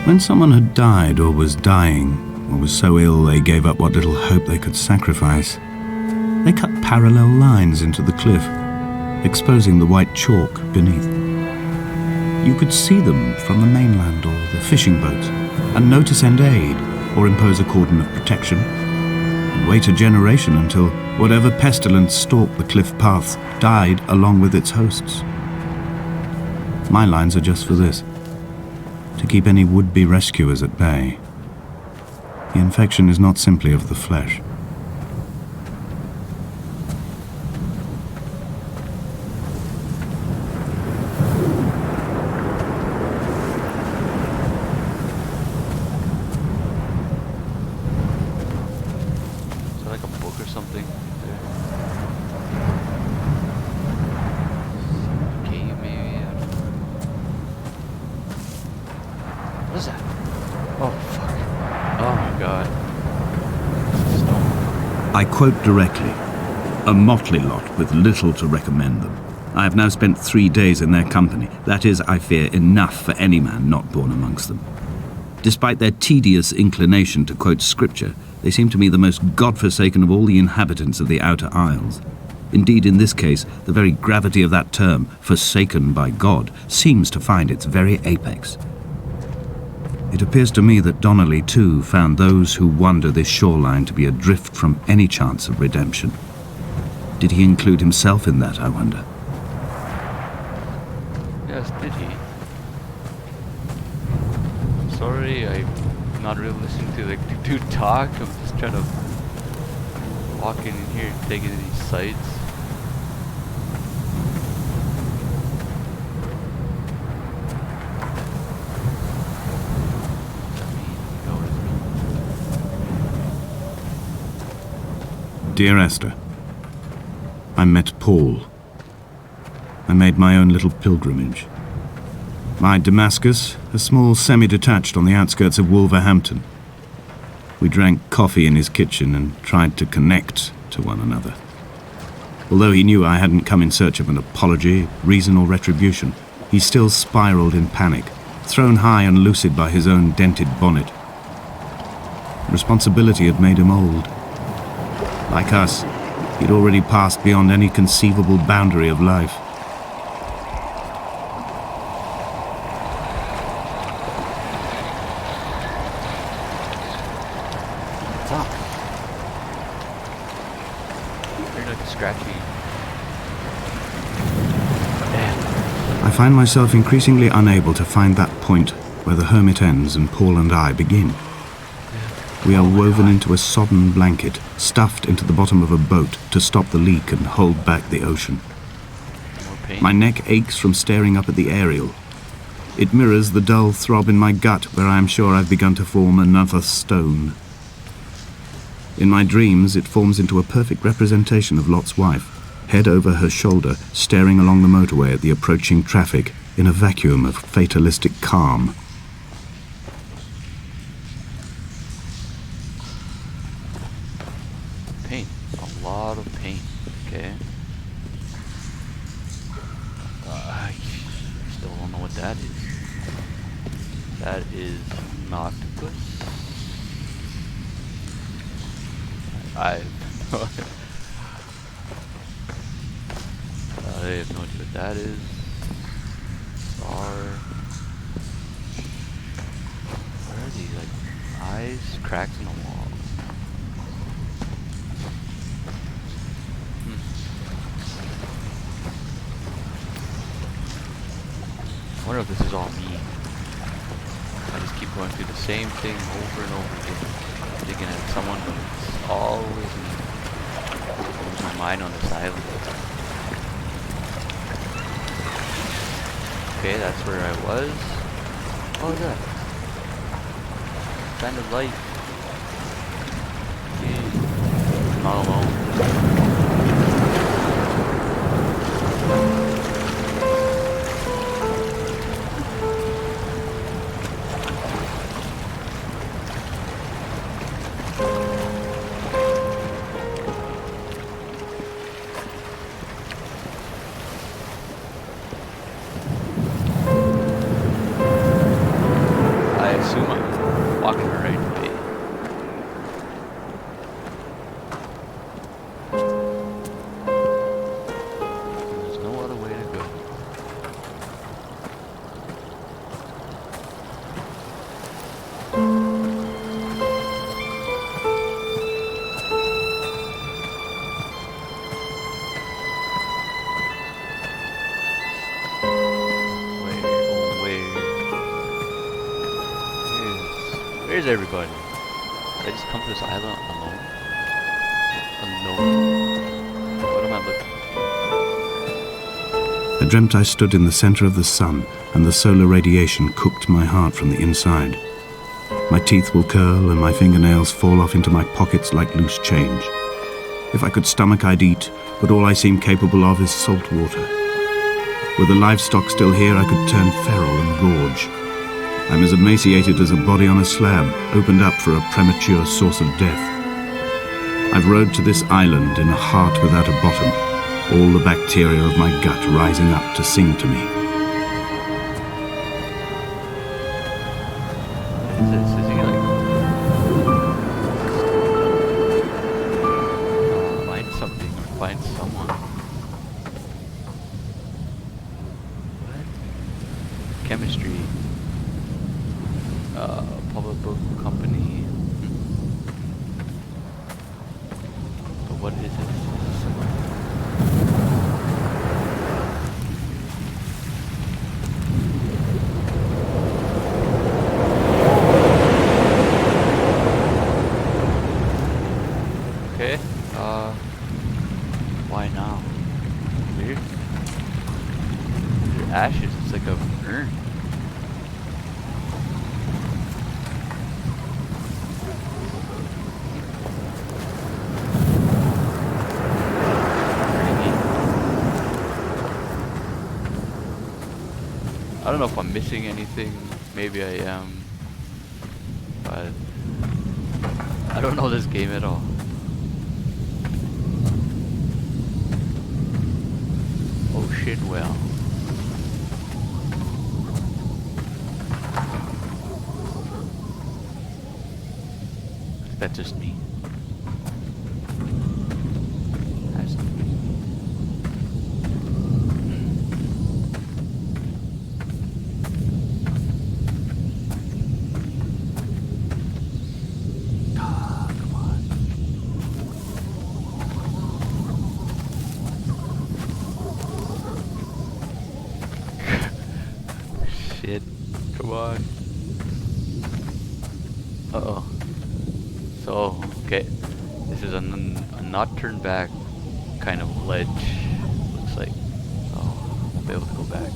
When someone had died or was dying, or was so ill they gave up what little hope they could sacrifice, they cut parallel lines into the cliff, exposing the white chalk beneath. You could see them from the mainland or the fishing boats, and know to send aid or impose a cordon of protection, and wait a generation until whatever pestilence stalked the cliff paths died along with its hosts. My lines are just for this, to keep any would-be rescuers at bay. The infection is not simply of the flesh. Is that like a book or something? Cave maybe? I don't know. What is that? Oh fuck. Oh my god. Stone. I quote directly, "A motley lot with little to recommend them. I have now spent 3 days in their company. That is, I fear, enough for any man not born amongst them. Despite their tedious inclination to quote scripture, they seem to me the most godforsaken of all the inhabitants of the Outer Isles. Indeed, in this case, the very gravity of that term, forsaken by God, seems to find its very apex. It appears to me that Donnelly, too, found those who wander this shoreline to be adrift from any chance of redemption. Did he include himself in that, I wonder? Yes, did he? Sorry, I'm not really listening to the dude talk. I'm just trying to walk in here and take in these sights. Dear Esther, I met Paul. I made my own little pilgrimage. My Damascus, a small semi-detached on the outskirts of Wolverhampton. We drank coffee in his kitchen and tried to connect to one another. Although he knew I hadn't come in search of an apology, reason or retribution, he still spiraled in panic, thrown high and lucid by his own dented bonnet. Responsibility had made him old. Like us, he'd already passed beyond any conceivable boundary of life. What's up? You're like scratchy. I find myself increasingly unable to find that point where the hermit ends and Paul and I begin. We are woven into a sodden blanket, stuffed into the bottom of a boat to stop the leak and hold back the ocean. My neck aches from staring up at the aerial. It mirrors the dull throb in my gut where I am sure I've begun to form another stone. In my dreams, it forms into a perfect representation of Lot's wife, head over her shoulder, staring along the motorway at the approaching traffic in a vacuum of fatalistic calm. Pain. A lot of pain. Okay. I still don't know what that is. That is an octopus. I have no idea what that is. What are these, like eyes? Cracks in the wall. I wonder if this is all me. I just keep going through the same thing over and over again. Digging at someone, but it's always me. I lose my mind on this island. Okay, that's where I was. Oh, look. Kind of life. Jeez. I'm not alone. Where's everybody? Did I just come to this island alone? Alone? What am I looking I dreamt I stood in the center of the sun, and the solar radiation cooked my heart from the inside. My teeth will curl and my fingernails fall off into my pockets like loose change. If I could stomach, I'd eat, but all I seem capable of is salt water. Were the livestock still here, I could turn feral and gorge. I'm as emaciated as a body on a slab, opened up for a premature source of death. I've rowed to this island in a heart without a bottom, all the bacteria of my gut rising up to sing to me. Is he like... find something or find someone. What? Chemistry. Public book company. But what is it? Okay, why now? Weird. They're ashes, it's like a urn. I don't know if I'm missing anything, maybe I am, but I don't know this game at all. Ocean well. That's just me. Has to be. Come on. Shit. Come on. Uh-oh. So, okay. This is a not turn back kind of ledge, looks like. So, I won't be able to go back.